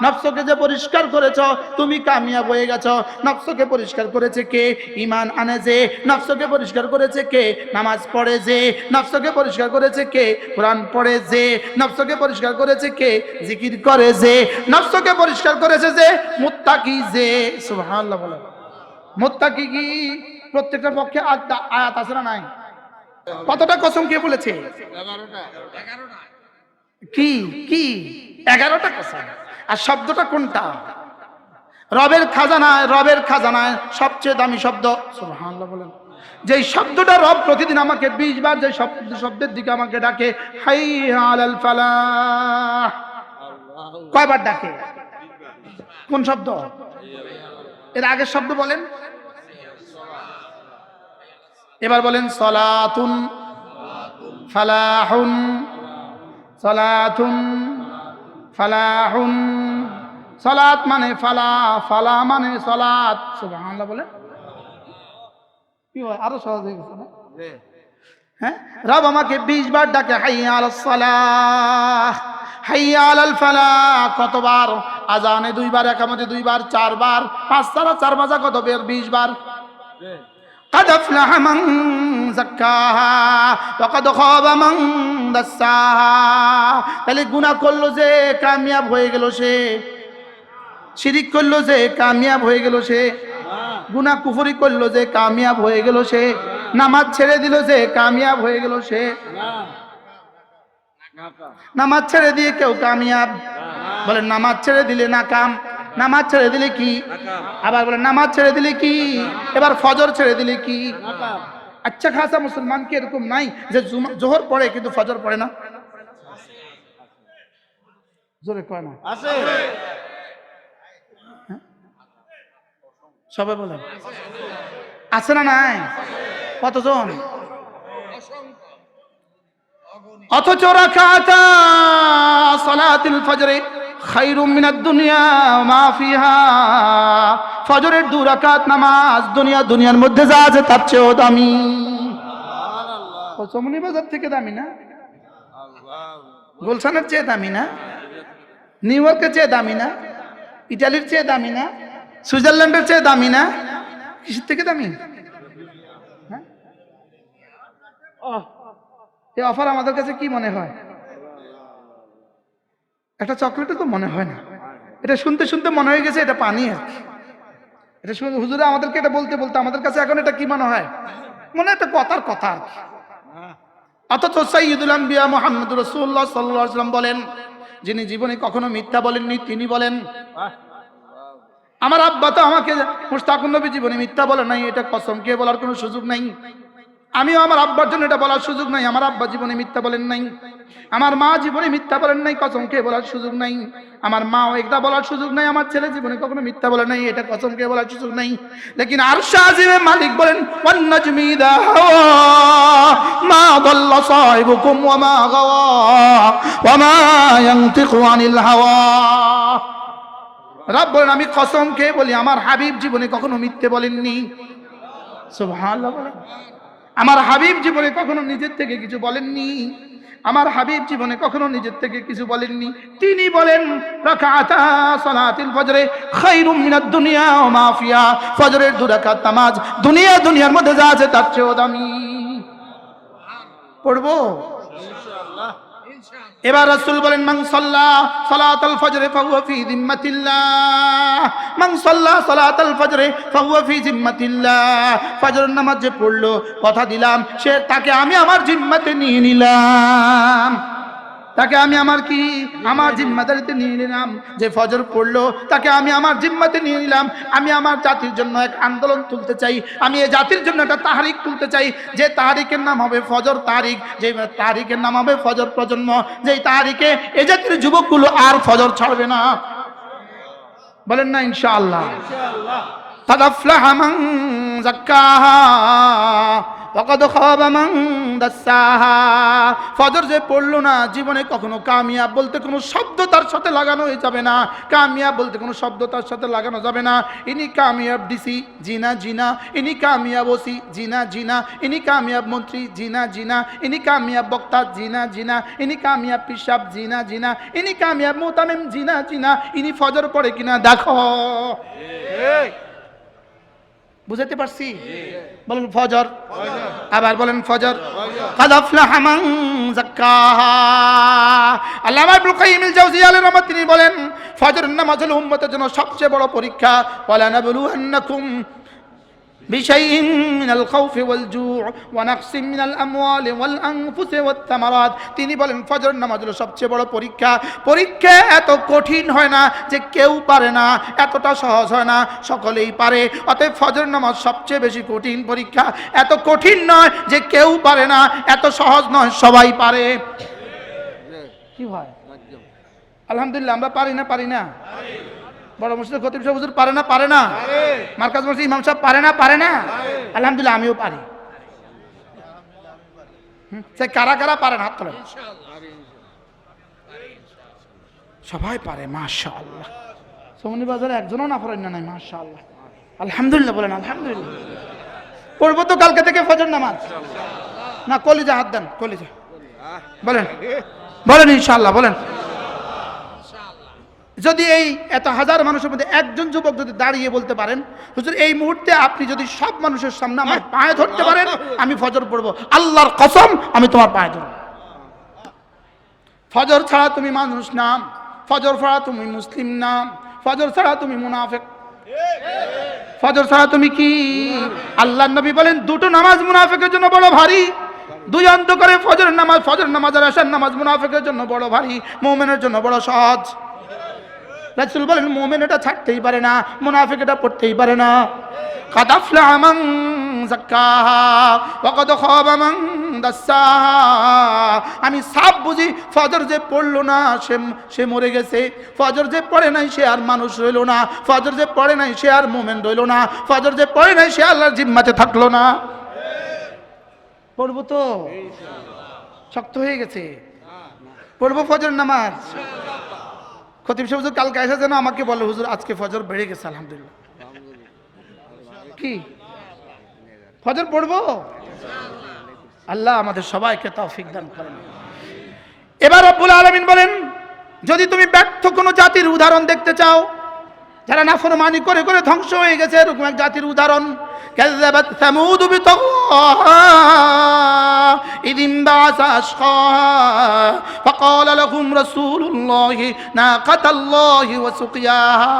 নফসকে যে পরিষ্কার করেছো তুমি কামিয়াব হয়ে গেছো। নফসকে পরিষ্কার করেছে কে? ঈমান আনে যে। নফসকে পরিষ্কার করেছে কে? নামাজ পড়ে যে। নফসকে পরিষ্কার করেছে কে? কোরআন পড়ে যে। নফসকে পরিষ্কার করেছে কে? জিকির করে যে। নফসকে পরিষ্কার করেছে যে মুত্তাকি যে। সুবহানাল্লাহ বলে। মুত্তাকি কি? প্রত্যেকটার পক্ষে আয়াত আছে না নাই? কতটা কসম কে বলেছে? 11টা। কি কি 11টা কসম। আর শব্দটা কোনটা? রবের খাজানায়, রবের খাজানায় সবচেয়ে দামি শব্দ সুবহানাল্লাহ বলেন। যেই শব্দটা রব প্রতিদিন আমাকে 20 বার যে শব্দের দিকে আমাকে ডাকে, হাইয়া আলাল ফালাহ, কয়বার ডাকে? কোন শব্দ? এর আগের শব্দ বলেন। এবার বলেন সালাতুন ফালাহুন, সালাতুন ফালাহুন। সালাত মানে ফালা, ফালা মানে সালাত। সুবহানাল্লাহ বলে। কি হয়? আরো সহজ হয়ে গেছে না? হ্যাঁ, রব আমাকে 20 বার ডাকে হাইয়া আলাস সালাহ, হাইয়া আলাল ফালাহ। কতবার? আজানে 2 বার, একামতে 2 বার, 4 বার, 5 ছাড়া 4 বাজা কত বের? 20 বার। قد أفلح من زكاها وقد خاب من دساها। তাহলে গুনাহ করলো যে কামিয়াব হয়ে গেল সে, শিরিক করলো যে কামিয়াব হয়ে গেল সে, গুনাহ কুফরি করলো যে কামিয়াব হয়ে গেল সে, নামাজ ছেড়ে দিল যে কামিয়াব হয়ে গেল সে। নামাজ ছেড়ে দিয়ে কেউ কামিয়াব? বলেন নামাজ ছেড়ে দিলে নাকাম। নামাজ ছেড়ে দিলে কি? আবার বলেন নামাজ ছেড়ে দিলে কি? এবার ফজর ছেড়ে দিলে কি? আচ্ছা খাসা মুসলমান কি এরকম নাই যে জোহর পড়ে কিন্তু ফজর পড়ে না? জোরে কয় না? আছে। সবাই বলেন আছে না নাই? কতজন? অথচ রাকাতা সালাতুল ফজরে খায়রুম মিনাদ দুনিয়া ওয়া মা ফিহা। ফজরের 2 রাকাত নামাজ দুনিয়ার মধ্যে যা আছে তার চেয়েও দামি। সুবহানাল্লাহ। চমনি বাজার থেকে দামি না? আল্লাহ। গুলশানের চেয়ে দামি না? নিউ ইয়র্কের চেয়ে দামি না? ইতালির চেয়ে দামি না? সুইজারল্যান্ডের চেয়ে দামি না? কিসের থেকে দামি? হ্যাঁ, এই অফার আমাদের কাছে কি মনে হয়? একটা চকলেটও তো মনে হয় না। এটা শুনতে শুনতে মনে হয়ে গেছে এটা পানি আর কি। এটা শুনে হুজুরে আমাদেরকে এটা বলতে বলতে আমাদের কাছে এখন এটা কি মনে হয়? মনে একটা কথার কথা আর কি। অথচ সাইয়্যিদুল আম্বিয়া মুহাম্মদুর রাসূলুল্লাহ সাল্লাল্লাহু আলাইহি ওয়াসাল্লাম বলেন, যিনি জীবনে কখনো মিথ্যা বলেননি তিনি বলেন, আমার আব্বা তো আমাকে মুশতাকুন নবী জীবনে মিথ্যা বলে নাই, এটা কসম কে বলার কোনো সুযোগ নাই। আমিও আমার আব্বার জন্য এটা বলার সুযোগ নাই, আমার আব্বা জীবনে মিথ্যা বলেন নাই। আমার মা জীবনে মিথ্যা বলেন নাই, কসম কে বলার সুযোগ নাই। আমার মাও এটা বলার সুযোগ নাই, আমার ছেলে জীবনে কখনো মিথ্যা বলে নাই, এটা কসম কে বলার সুযোগ নাই। লেকিন আরশ আজিমের মালিক বলেন, ওয়ান নাজমি ইযা হাওয়া মা দাল্লা সাহিবুকুম ওয়া মা গাওয়া ওয়া মা ইয়ানতিকু আনিল হাওয়া। রব বলেন আমি কসম কে বলি আমার হাবিব জীবনে কখনো মিথ্যে বলেননি। সুবহানাল্লাহ বলেন। আমার হাবিব জীবনে কখনো নিজের থেকে কিছু বলেননি। আমার হাবিব জীবনে কখনো নিজের থেকে কিছু বলেননি। তিনি বলেন রাকাতা সালাতুল ফজরে খায়রুম মিনাদ দুনিয়া ওয়া মা ফিহা। ফজরের 2 রাকাত নামাজ দুনিয়ার মধ্যে যা আছে তার চেয়েও দামি। পড়বো ইনশাআল্লাহ। এবার রাসূল বলেন মান সাল্লা সালাতাল ফজরে ফাহুয়া ফি জিম্মাতিল্লাহ। মান সাল্লা সালাতাল ফজরে ফাহুয়া ফি জিম্মাতিল্লাহ। ফজরের নামাজ যে পড়লো কথা দিলাম সে তাকে আমি আমার জিম্মাতে নিয়ে নিলাম। তাকে আমি আমার জিম্মাদারিতে নিয়ে নিলাম। যে ফজর পড়লো তাকে আমি আমার জিম্মাতে নিয়ে নিলাম। আমি আমার জাতির জন্য এক আন্দোলন তুলতে চাই, আমি এই জাতির জন্য একটা তাহরিক তুলতে চাই, যে তাহরিকের নাম হবে ফজর তাহরিক, যে তাহরিকের নাম হবে ফজর প্রজন্ম, যেই তাহরিকে এ জাতির যুবকগুলো আর ফজর ছাড়বে না। বলেন না ইনশাআল্লাহ। قد أفلح من زكاها وقد خاب من دساها। ফজর যে পড়লো না জীবনে কখনো কামিয়াব বলতে কোনো শব্দ তার সাথে লাগানো যাবে না, কামিয়াব বলতে কোনো শব্দ তার সাথে লাগানো যাবে না। ইনি কামিয়াব ডিসি, জিনা জিনা। ইনি কামিয়াব ওসি, জিনা জিনা। ইনি কামিয়াব মন্ত্রী, জিনা জিনা। ইনি কামিয়াব বক্তা, জিনা জিনা। ইনি কামিয়াব পিসাব, জিনা জিনা। ইনি কামিয়াব মুতামিম, জিনা জিনা। ইনি ফজর পড়ে কিনা দেখো। বুঝাতে পারছি? বলেন ফজর, আবার বলেন ফজর। قد أفلح من زكاها। আল্লামা ইবনুল কাইয়িম আল জাওজিয়্যিহ আলাইহির রহমাত তিনি বলেন ফজর নামাজ হলো উম্মতের জন্য সবচেয়ে বড় পরীক্ষা। ওয়ালা নাবলুয়ান্নাকুম বিশাইইন মিনাল খাউফি ওয়াল জু' ওয়া নাকসিম মিনাল আমওয়ালি ওয়াল আনফুসি ওয়াত তামারাত। তিনি বলেন ফজর নামাজ হলো সবচেয়ে বড় পরীক্ষা। পরীক্ষা এত কঠিন হয় না যে কেউ পারে না, এতটা সহজ হয় না, সকলেই পারে। অতএব ফজর নামাজ সবচেয়ে বেশি কঠিন পরীক্ষা। এত কঠিন নয় যে কেউ পারে না, এত সহজ নয় সবাই পারে। কি হয় আলহামদুলিল্লাহ, আমরা পারি না? বড় মসজিদের খতিব সাহেব হুজুর পারে না? মার্কাজ মসজিদ ইমাম সাহেব পারে না? আলহামদুলিল্লাহ আমিও পারি। সে কারা পারেন হাত তোলেন। সবাই পারে মাশাআল্লাহ। সোমনি বাজারে একজনও না পারেন না নাই মাশাআল্লাহ। আলহামদুলিল্লাহ বলেন আলহামদুলিল্লাহ। পড়বো তো কালকে থেকে ফজর নামাজ। না কলিজা হাত দেন, কলিজা বলেন ইনশাআল্লাহ বলেন। যদি এই এত হাজার মানুষের মধ্যে একজন যুবক যদি দাঁড়িয়ে বলতে পারেন হুজুর এই মুহূর্তে আপনি যদি সব মানুষের সামনে আমার পায়ে ধরতে পারেন আমি ফজর পড়বো, আল্লাহর কসম আমি তোমার পায়ে ধরব। ফজর ছাড়া তুমি মানুষ না, ফজর ছাড়া তুমি মুসলিম না, ফজর ছাড়া তুমি মুনাফিক, ফজর ছাড়া তুমি কি? আল্লাহর নবী বলেন দুটো নামাজ মুনাফিকের জন্য বড় ভারী। দুই অন্ধকারে ফজর নামাজ আর এশার নামাজ মুনাফিকের জন্য বড় ভারী, মুমিনের জন্য বড় সহজ। রাসূল বলেন মুমিন এটা ছাড়তেই পারে না, মুনাফিক এটা পড়তেই পারে না। قد أفلح من زكاها وقد خاب من دساها। আমি সব বুঝি ফজর যে পড়লো না সে মরে গেছে, ফজর যে পড়ে নাই সে আর মানুষ রইল না, ফজর যে পড়ে নাই সে আর মুমিন রইল না, ফজর যে পড়ে নাই সে আল্লাহর জিম্মাতে থাকলো না। পড়বো তো শক্ত হয়ে গেছে, পড়বো ফজর নামাজ। খতিব সাহেব হুজুর কালকে এসে যেন আমাকে বলে হুজুর আজকে ফজর বেড়ে গেছে আলহামদুলিল্লাহ। কি ফজর পড়বো? আল্লাহ আমাদের সবাইকে তৌফিক দান করেন। এবার রব্বুল আলামিন বলেন যদি তুমি ব্যর্থ কোনো জাতির উদাহরণ দেখতে চাও যারা নাফরমানি করে করে ধ্বংস হয়ে গেছে, এরকম এক জাতির উদাহরণ كذبت ثمود بطغواها إذ انبعث أشقاها فقال لهم رسول الله ناقة الله وسقياها।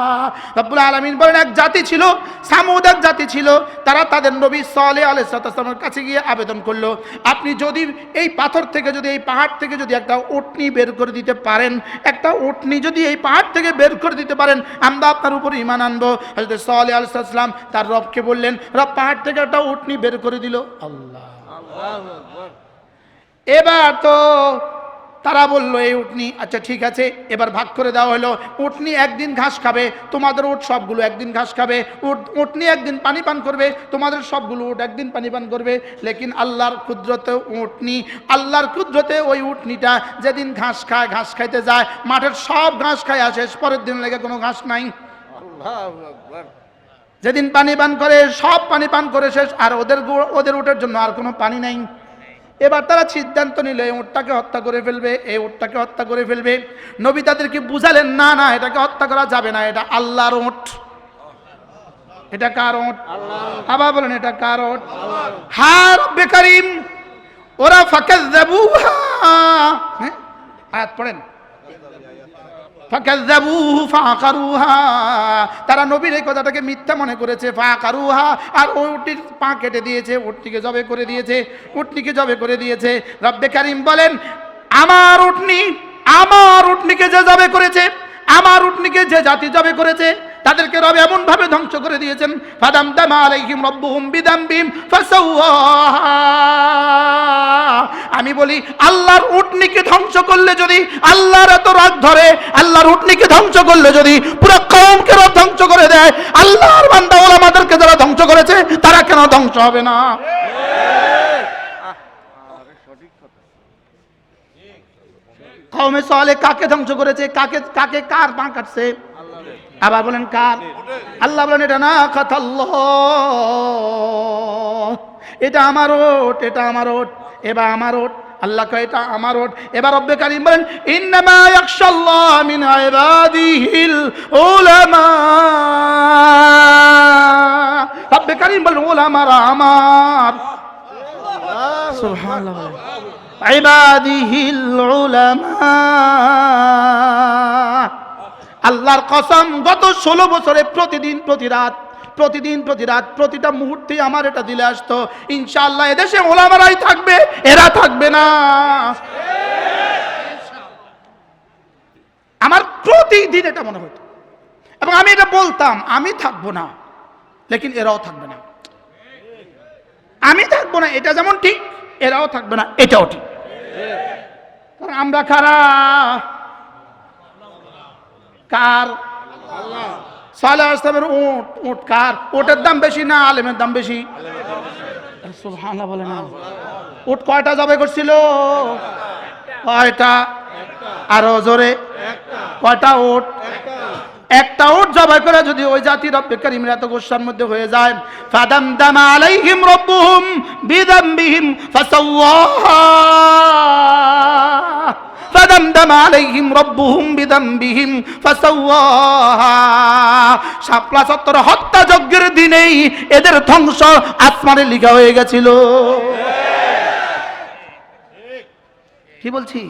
রব্বুল আলামিন বলেন এক জাতি ছিল সামুদ, এক জাতি ছিল, তারা তাদের নবী সালেহ আলাইহিস সালামের কাছে গিয়ে আবেদন করলো আপনি যদি এই পাথর থেকে যদি এই পাহাড় থেকে যদি একটা উটনি বের করে দিতে পারেন, একটা উটনি যদি এই পাহাড় থেকে বের করে দিতে পারেন আমরা আপনার উপর ঈমান আনবো। হযরত সালেহ আলাইহিস সালাম তার রবকে বললেন, রব পাহাড় থেকে একটা উটনি বের করে দিল। আল্লাহ এবার তো তারা বললো এই উটনি আচ্ছা ঠিক আছে, এবার ভাগ করে দেওয়া হলো। উটনি একদিন ঘাস খাবে, তোমাদের উট সবগুলো একদিন ঘাস খাবে, উটনি একদিন পানি পান করবে, তোমাদের সবগুলো উট একদিন পানি পান করবে। লেকিন আল্লাহর কুদরতে উটনি, আল্লাহর কুদরতে ওই উটনিটা যেদিন ঘাস খায়, ঘাস খাইতে যায়, মাঠের সব ঘাস খায় আসে, পরের দিন লেগে কোনো ঘাস নাই। যেদিন পানি পান করে সব পানি পান করে শেষ, আর ওদের উটের জন্য আর কোনো পানি নাই। এবার তারা সিদ্ধান্ত নিল এই উটটাকে হত্যা করে ফেলবে, এই উটটাকে হত্যা করে ফেলবে। নবী তাদেরকে বুঝালেন না না এটাকে হত্যা করা যাবে না, এটা আল্লাহর উট। এটা কার উট? আবার বলেন এটা কার উট? হ্যাঁ রব্বে কারীম। ওরা ফাকাযযাবুহা, হ্যাঁ আয়াত পড়েন, ফাকাযযাবুহু ফাআকারুহা, তারা নবীর এই কথাটাকে মিথ্যা মনে করেছে। ফাআকারুহা, আর ওই উটটির পা কেটে দিয়েছে, উটটিকে জবে করে দিয়েছে, উটটিকে জবে করে দিয়েছে। রব্বে কারীম বলেন আমার উটনিকে যে জবে করেছে, আমার উটনিকে যে জাতি জবে করেছে, তাদেরকে রব এমন ভাবে ধ্বংস করে দিয়েছেন, ফাদামদামা আলাইহিম রাব্বুহুম বিদামবিহিম ফাসাওয়াহা। আমি বলি আল্লাহর উটনিকে ধ্বংস করলে যদি আল্লাহর এত রাগ ধরে, আল্লাহর উটনিকে ধ্বংস করলে যদি পুরো কওমকে রব ধ্বংস করে দেয়, আল্লাহর বান্দা ওলামাদেরকে যারা ধ্বংস করেছে তারা কেন ধ্বংস হবে না? কওমে সালেহ কাকে ধ্বংস করেছে? কার পা কাটছে? আবার বলেন কার? আল্লাহ বলেন এটা না খাতাল্লাহ, এটা আমার ওট, এটা আমার ওট, এবার আমার ওট। আল্লাহ কয় এটা আমার ওট। এবার রব্বে কারীম বলেন ইন্নামা ইয়াখশাল্লাহ মিন ইবাদিহিল উলামা। রব্বে কারীম বলেন উলামারা আমার, সুবহানাল্লাহ, ইবাদিহিল উলামা। আল্লাহর কসম, গত 16 বছরে প্রতিদিন প্রতি রাত প্রতিটা মুহূর্তে আমার এটা দিলে আসতো, ইনশাআল্লাহ এদেশে ওলামারাই থাকবে, এরা থাকবে না। আমার প্রতিদিন এটা মনে হতো এবং আমি এটা বলতাম, আমি থাকবো না, লেকিন এরাও থাকবে না। আমি থাকবো না এটা যেমন ঠিক, এরাও থাকবে না এটাও ঠিক। কারণ আমরা কারা? কার? সালেহ ইসলামের উট কার? উটের দাম বেশি না আলেমের দাম বেশি? সুবহানাল্লাহ বলে না। উট কয়টা জবাই করছিল? কয়টা? আরো জোরে, কয়টা উট? একটা উট জবাই করে যদি ওই জাতি রব্বে কারীমের এত গুসার মধ্যে হয়ে যায়, ফাদামদামা আলাইহিম রাব্বুহুম বিযামবিহিম ফাসাওয়াহা। ফাদামদামা আলাইহিম রাব্বুহুম বিযামবিহিম ফাসাওয়াহা। শাপলা চত্বর হত্যাযজ্ঞের দিনেই এদের ধ্বংস আসমানে লেখা হয়ে গেছিল। কি বলছি?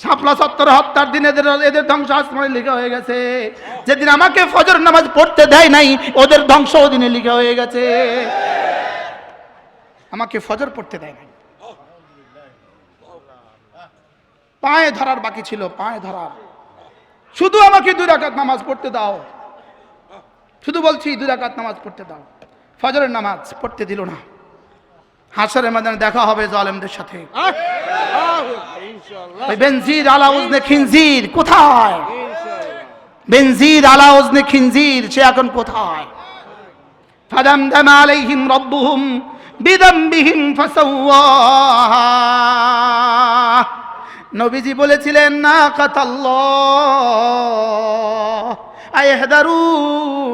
শাপলা চত্বর হত্যার দিন এদের ধ্বংস আসমানে লেখা হয়ে গেছে। যেদিন আমাকে ফজর নামাজ পড়তে দেয় নাই, ওদের ধ্বংস ওদিনে লেখা হয়ে গেছে। আমাকে ফজর পড়তে দেয় নাই, পায়ে ধরার বাকি ছিল, পায়ে ধরার। শুধু আমাকে 2 রাকাত নামাজ পড়তে দাও, শুধু বলছি 2 রাকাত নামাজ পড়তে দাও। ফজরের নামাজ পড়তে দিল না। হাসরের ময়দানে দেখা হবে জালেমদের সাথে। বেনজির আলা উজনে খিনজির কোথায়? বেনজির আলা উজনে খিনজির সে এখন কোথায়? ফাদামদামা আলাইহিম রাব্বুহুম বিযামবিহিম ফাসাওয়াহা। নবীজি বলেছিলেন না কাতাল্লাহ আইহদারু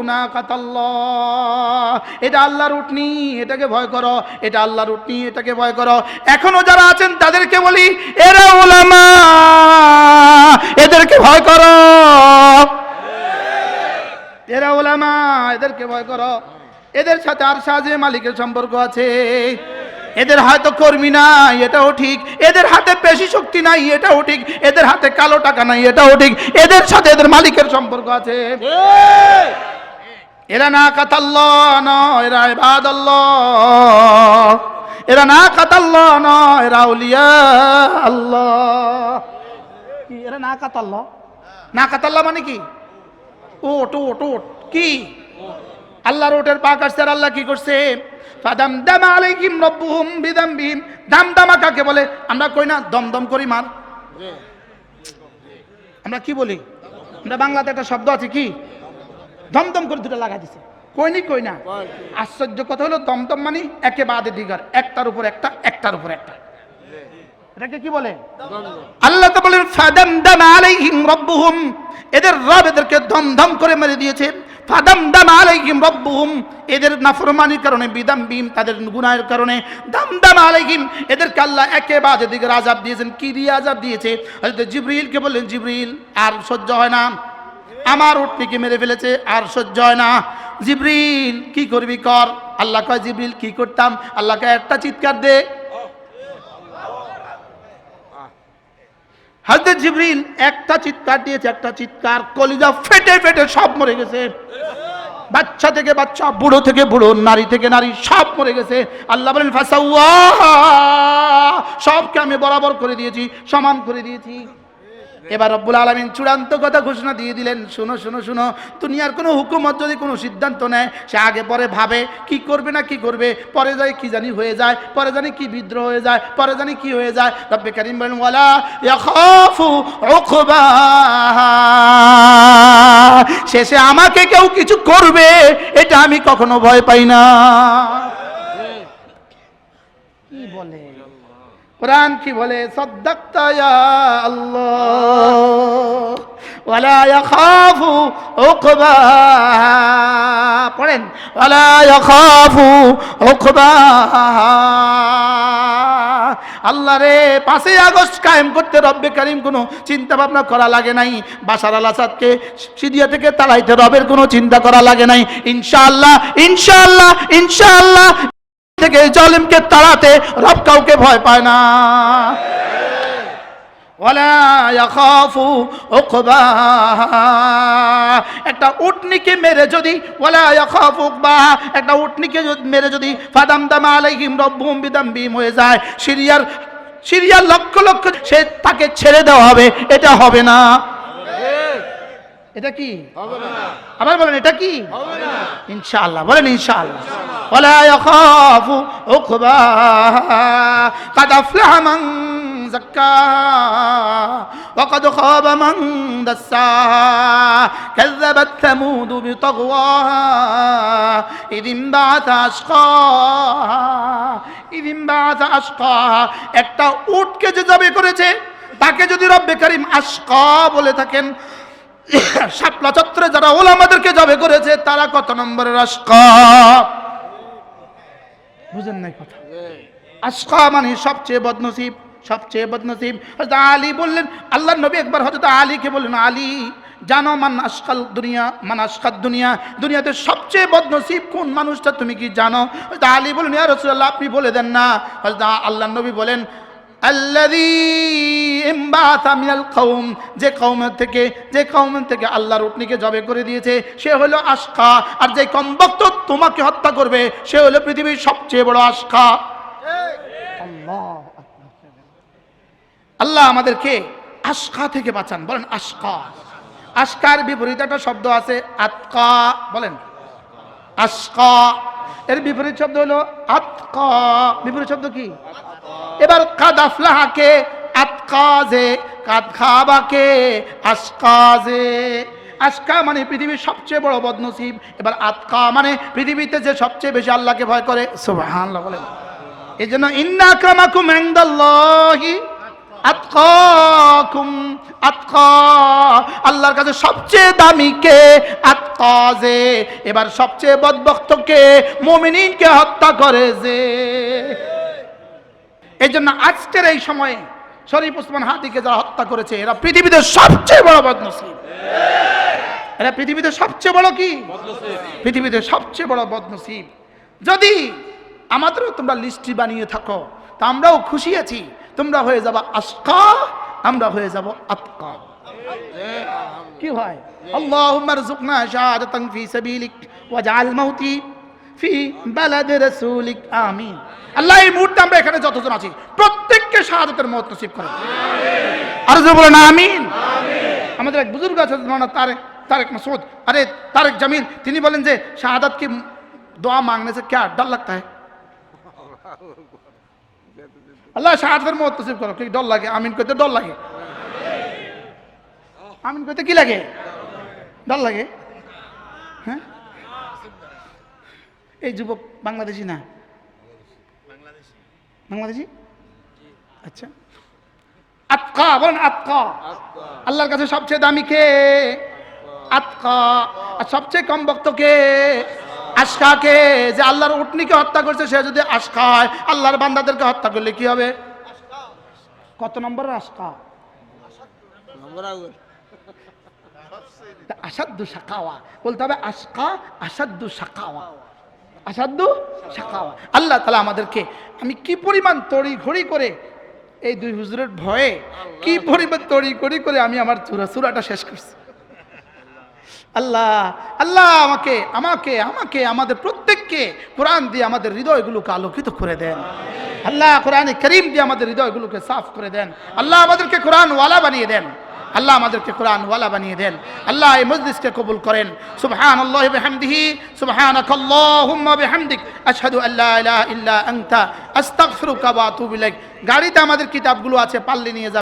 না কাতাল্লাহ, এটা আল্লাহর উটনি, এটাকে ভয় করো, এটা আল্লাহর উটনি, এটাকে ভয় করো। এখনো যারা আছেন তাদেরকে বলি এরা উলামা, এদেরকে ভয় করো, এরা উলামা, এদেরকে ভয় করো। এদের সাথে আর সাজে মালিকের সম্পর্ক আছে। এদের হয়তো কর্মী নাই, এটাও ঠিক। এদের হাতে পেশি শক্তি নাই, এটাও ঠিক। এদের হাতে কালো টাকা নাই, এটাও ঠিক। এদের সাথে এদের মালিকের সম্পর্ক আছে। এরা না কাতাল্লাহ নয়, এরা ইবাদাল্লাহ। এরা না কাতাল্লাহ নয়, এরা আউলিয়া আল্লাহ। কি এরা না কাতাল্লাহ? না কাতাল্লাহ মানে কি? ওট ওট ওট কি? আল্লাহর ওটের পা কাটছে আর আল্লাহ কি করছে? ফাদামদামা আলাইহিম রাব্বুহুম বিযামবিহিম। দামদামা কাকে বলে? আমরা কই না দমদম করি মার? আমরা কি বলি? আমরা বাংলাতে একটা শব্দ আছে কি? দমদম করে 2টা লাগাই দিছে। কই না। আশ্চর্য কথা হলো দমদম মানে একে বাদে দিগার, একটার উপর একটা, একটার উপর একটা। এটাকে কি বলে? আল্লাহ তো বলেন ফাদামদামা আলাইহিম রাব্বুহুম, এদের রব এদেরকে দমদম করে মেরে দিয়েছে। ফাদামদামা আলাইহিম রাব্বুহুম, এদের নাফরমানির কারণে, বিদামবিহিম তাদের গুনাহের কারণে, দামদামা আলাইহিম এদেরকে আল্লাহ একে বাদে দিগার আযাব দিয়েছেন। কি দিয়ে আযাব দিয়েছে? হযরত জিবরিলকে বললেন জিবরিল আর সহ্য হয় না, আমার উটনিকে মেরে ফেলেছে, আর সহ্য হয় না। জিবরিল কি করবি কর। আল্লাহ কয় জিবরিল কি করতাম? আল্লাহ কয় একটা চিৎকার দে। হযরত জিবরিল একটা চিৎকার দিয়েছে, একটা চিৎকার, কলিজা ফেটে ফেটে সব মরে গেছে। বাচ্চা থেকে বাচ্চা, বুড়ো থেকে বুড়ো, নারী থেকে নারী, সব মরে গেছে। আল্লাহ বলেন ফাসাওয়াহা, সবকে আমি বরাবর করে দিয়েছি, সমান করে দিয়েছি। এবার রব্বুল আলামিন চূড়ান্ত কথা ঘোষণা দিয়ে দিলেন, শুনো শুনো শুনো, দুনিয়ার কোনো হুকুমত যদি কোনো সিদ্ধান্ত নেয়, সে আগে পরে ভাবে কি করবে না কি করবে, পরে যায় কি জানি হয়ে যায়, পরে জানি কি বিদ্রোহ হয়ে যায়, পরে জানি কি হয়ে যায়। রব্বে কারীম বলেন ওয়ালা ইয়াখাফু উকবাহা, শেষে আমাকে কেউ কিছু করবে এটা আমি কখনো ভয় পাই না। কি বলে কোরআন, কি বলে? সাদ্দাকতা ইয়া আল্লাহ ওয়ালা ইয়াখাফু উকবাহা, পড়েন ওয়ালা ইয়াখাফু উকবাহা। আল্লাহ রে, 5ই আগস্ট কায়েম করতে রব্বে কারীম কোনো চিন্তা ভাবনা করা লাগে নাই, বাশার আল আসাদকে সিরিয়া থেকে তাড়াইতে রবের কোনো চিন্তা করা লাগে নাই। ইনশাআল্লাহ ইনশাআল্লাহ ইনশাআল্লাহ থেকে জালিমকে তাড়াতে রব কাউকে ভয় পায় না। ওয়ালা ইয়াখাফু উকবাহা, একটা উটনিকে মেরে যদি, ওয়ালা ইয়াখাফু উকবাহা, একটা উটনিকে মেরে যদি ফাদামদামা আলাইহিম রাব্বুহুম বিদামবিহিম হয়ে যায়, সিরিয়ার লক্ষ লক্ষ সে তাকে ছেড়ে দেওয়া হবে, এটা হবে না। এটা কি হবে না? আবার বলেন এটা কি হবে না? ইনশাআল্লাহ বলেন ইনশাআল্লাহ। ওয়ালা ইয়াখাফু উকবাহা কাদ আফলাহা মান যাক্কাহা ওয়া কাদ খাবা মান দাসসাহা কাযাবাত সামুদ বিতাগওয়াহা ইযিম বা'আথা আশকাহা ইযিম বা'আথা আশকাহা। একটা উটকে যে জবে করেছে তাকে যদি রব্বে কারীম আশকা বলে থাকেন, শাপলা চত্বরে যারা ওলামাদেরকে জবে করেছে তারা কত নম্বরের আশকা? বুঝেন নাই কথা? আশকা মানে সবচেয়ে বদনসিব, সবচেয়ে বদনসিব। হযরত আলী বললেন, আল্লাহর নবী একবার হযরত আলীকে বললেন, আলী জানো মান আশকাল দুনিয়া, মান আশকাদ দুনিয়া, দুনিয়াতে সবচেয়ে বদনসিব কোন মানুষটা তুমি কি জানো? হযরত আলী বললেন, ইয়া রাসূলুল্লাহ আপনি বলে দেন না। হযরত আল্লাহর নবী বলেন, আল্লাযী ইমবাতা মিনাল কওম, যে কওম থেকে আল্লাহর উটনিকে জবে করে দিয়েছে সে হলো আশকা, আর যে কমবক্ত তোমাকে হত্যা করবে সে হলো পৃথিবীর সবচেয়ে বড় আশকা। আল্লাহ আমাদেরকে আশকা থেকে বাঁচান, বলেন আশকা। আশকার বিপরীত একটা শব্দ আছে আতকা, বলেন আশকা। এর বিপরীত শব্দ হলো আতকা। বিপরীত শব্দ কি? এবার কাদ আফলাহাকে আতকাজে, কাদ খাবাকে আশকাজে। আশকা মানে পৃথিবীর সবচেয়ে বড় বদনসিব, এবার আতকা মানে পৃথিবীতে যে সবচেয়ে বেশি আল্লাহকে ভয় করে। সুবহানাল্লাহ বলেন। এই জন্য ইন্না আক্রামাকুম ইনদাল্লাহি আতকাকুম, আতকা আল্লাহর কাছে সবচেয়ে দামি কে? আতকাজে। এবার সবচেয়ে বদবক্ত কে? মুমিনিনকে হত্যা করে যে। এই জন্য আজকের এই সময়ে শরীফ ওসমান হাদিকে যারা হত্যা করেছে এরা পৃথিবীতে সবচেয়ে বড় বদনসিব। এরা পৃথিবীতে সবচেয়ে বড় কি? পৃথিবীতে সবচেয়ে বড় বদনসিব। যদি আমাদেরও তোমরা লিস্টি বানিয়ে থাকো তা আমরাও খুশি আছি, তোমরা হয়ে যাবা আশকা, আমরা হয়ে যাব আতকা। কি হয়? আল্লাহুম্মা রযুকনা শাহাদাতান ফি সাবিলিক ওয়াজআল মাউতি ফি বালাদি রাসূলিক, আমিন। আল্লাহ এই মুহূর্তে আমরা এখানে যতজন আছি প্রত্যেককে শাহাদাতের মওত নসিব করুন, আমিন। আর জোরে বলেন আমিন। আমাদের এক বুজুর্গ আছে মাওলানা तारिक मसूद, अरे तारिक जमील, তিনি বলেন যে शहादत की दुआ मांगने से क्या डर लगता है? अल्लाह शहादत मौत नसीब करो, कि डर लगे? आमीन कहते डर लगे, आमीन कहते কি লাগে? डर লাগে। হ্যাঁ, এই যুবক বাংলাদেশি না? বাংলাদেশি? আচ্ছা, আতকা বলেন, আতকা। আল্লাহর কাছে সবচেয়ে দামি কে? আতকা। আর সবচেয়ে কম ভক্ত কে? আশকা কে? যে আল্লাহর উটনিকে হত্যা করছে সে যদি আশকা হয়, আল্লাহর বান্দাদেরকে হত্যা করলে কি হবে? কত নম্বরের আশকা? আসাদ্দু শাকাওয়া বলতে হবে, আশকা আসাদ্দু শাকাওয়া, আসাদ্দু শাকাওয়া। আল্লাহ তাআলা আমাদেরকে, আমি কি পরিমাণ তড়িঘড়ি করে এই দুই হুজুরের ভয়ে কি পরিমাণ তড়িঘড়ি করে আমি আমার সূরাটা শেষ করছি। আল্লাহ আল্লাহ আমাকে আমাকে আমাকে আমাদের প্রত্যেককে কোরআন দিয়ে আমাদের হৃদয়গুলোকে আলোকিত করে দেন। আল্লাহ কোরআনে কারীম দিয়ে আমাদের হৃদয়গুলোকে সাফ করে দেন। আল্লাহ আমাদেরকে কোরআন ওয়ালা বানিয়ে দেন। আল্লাহ আমাদেরকে কোরআন ওয়ালা বানিয়ে দেন। আল্লাহ এই মজলিসকে কবুল করেন। সুবহানাল্লাহি ওয়া বিহামদিহি সুবহানাকাল্লাহুম্মা বিহামদিক আশহাদু আল্লা ইলাহা ইল্লা আনতা আস্তাগফিরুকা ওয়া আতুবু ইলাইক। গাড়িতে আমাদের কিতাবগুলো আছে, পারলে নিয়ে যাবেন।